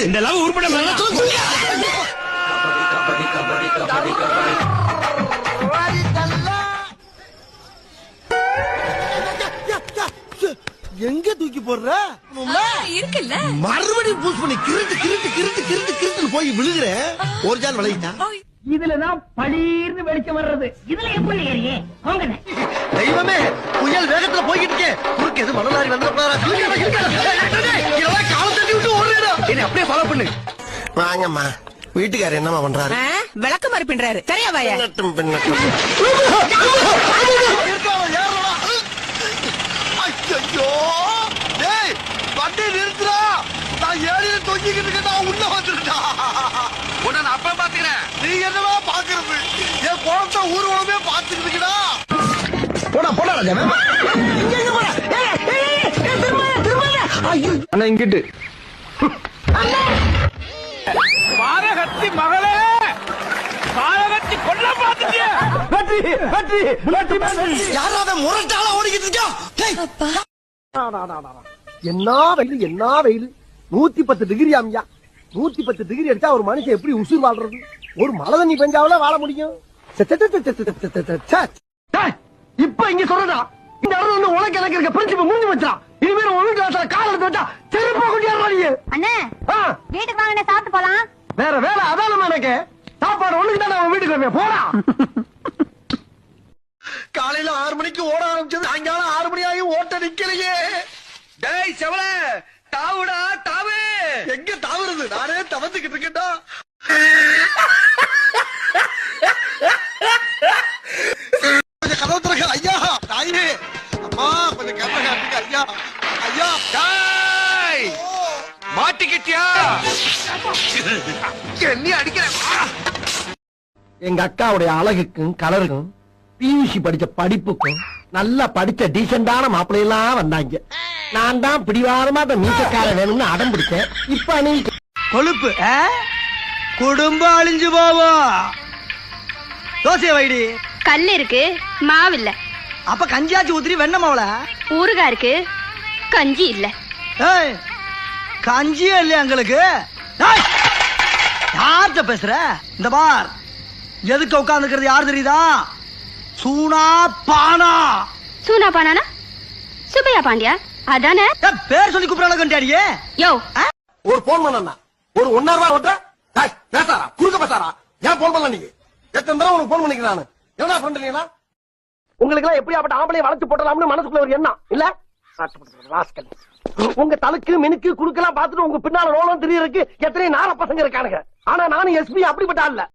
இந்த லவ் உருப்பட எங்க தூக்கி போடுற இருக்குல்ல மறுபடியும் பூஸ் பண்ணி கிருட்டு கிருட்டு கிருட்டு கிருட்டு கிருட்டு போய் விழுகுற ஒரு ஜான் விளையிட்டான் இதுலதான் பளீர்னு வெளிச்சம் வர்றது. இதுல எப்படி ஏறியே போங்க தெய்வமே புயல் வேகத்துல போய்கிட்டு இருக்கேன். குறுக்கு எது மணலாரி வந்துடா காலம் தட்டி விட்டு ஓடுறா. என்ன அப்படியே ஃபாலோ பண்ணு. வாங்கம்மா வீட்டுக்காரர் என்னமா பண்றாரு? விளக்கு மாதிரி பின்றாரு. சரியா வாயா ஐயோ டேய் வண்டி நிறுத்துறா. நான் ஏறில தொங்கிக்கிட்டு இருக்கேன். உள்ள வந்துட்டா. உன்னை நான் அப்ப பாத்துக்கிறேன். நீ என்னவா பாக்குறது? என் குழந்தை ஊர்வலமே பாத்துக்கிட்டு இருக்கடா. போடா போடா ராஜா. இங்க எங்க போற? ஐயோ அண்ணா இங்கிட்டு பாரகத்தி மகளே பாரகத்தி கொல்ல பாத்துட்டியா? வெற்றி வெற்றி வெற்றி வெற்றி. யாராவது முரட்டால ஓடிக்கிட்டு இருக்கா? என்ன வெயில் என்ன வெயில். 110 டிகிரி ஆமியா. 110 டிகிரி அடிச்சா ஒரு மனுஷன் எப்படி உசுர் வாழ்றது? ஒரு மழை தண்ணி பெஞ்சாவில வாழ முடியும். இப்ப இங்க சொல்றதா இந்த இடத்துல வந்து உனக்கு எனக்கு இருக்க பிரின்சிபல் முடிஞ்சு வச்சா. இனிமேல் உன் வீட்டு கால எடுத்து வச்சா செருப்பா கொண்டியாடுறா நீ. அண்ணே வீட்டுக்கு வாங்க சாப்பிட்டு போலாம். வேற வேலை அதான எனக்கு சாப்பாடு ஒண்ணுக்கு தான் அவன் வீட்டுக்கு வரேன். போடா. காலையில 6 மணிக்கு ஓட ஆரம்பிச்சது சாயங்காலம் 6 மணி ஆகி ஓட்ட நிக்கலையே. டேய் செவல தாவுடா தாவு. எங்க தாவுறது? நானே தவந்துகிட்டு இருக்கேன்டா. கொஞ்சம் கதவு திறக்க ஐயா. தாயே அம்மா கொஞ்சம் கதவை காட்டுங்க ஐயா. ஐயா டேய் மாட்டிக்கிட்டியா? என்ன அடிக்கிற? எங்க அக்காவுடைய அழகுக்கும் கலருக்கும் பியூசி படிச்ச படிப்புக்கும் நல்லா படிச்ச டீசென்டான மாப்பிள்ளையெல்லாம் வந்தாங்க. நான் தான் பிடிவாரமா அந்த மீசக்கார வேணும்னு அடம் பிடிச்சேன். இப்ப நீ கொழுப்பு குடும்பம் அழிஞ்சு போவோம். தோசைய வைடி. கல் இருக்கு மாவு இல்ல. அப்ப கஞ்சியாச்சு ஊத்திரி வெண்ண மாவுல ஊறுகாய் இருக்கு கஞ்சி இல்ல. கஞ்சியே இல்லையா எங்களுக்கு? யார்கிட்ட பேசுற? இந்த பார் எதுக்கு உட்கார்ந்துக்கிறது யார் தெரியுதா? சூனா பானா. சூனா பானானா சுப்பையா பாண்டியா அதானே பேர் சொல்லி கூப்பிடறாங்க. யோ ஒரு போன் பண்ணா ஒரு 1.5 ரூபாய் ஓட்ட பேசாரா குறுக்க பேசாரா? ஏன் போன் பண்ணல? நீங்க எத்தனை தடவை உனக்கு போன் பண்ணிக்கிறானு என்ன ஃப்ரெண்ட் இல்லையா? உங்களுக்கு எல்லாம் எப்படியாப்பட்ட ஆம்பளையை வளர்த்து போட்டலாம்னு மனசுக்குள்ள ஒரு எண்ணம் இல்ல? உங்க தலுக்கு மினுக்கு குடுக்கலாம் பார்த்துட்டு உங்க பின்னால ரோலம் தெரியறதுக்கு எத்தனை நார பசங்க இருக்கானுங்க. ஆனா நானும் எஸ்பி அப்படிப்பட்ட ஆள் இல்ல.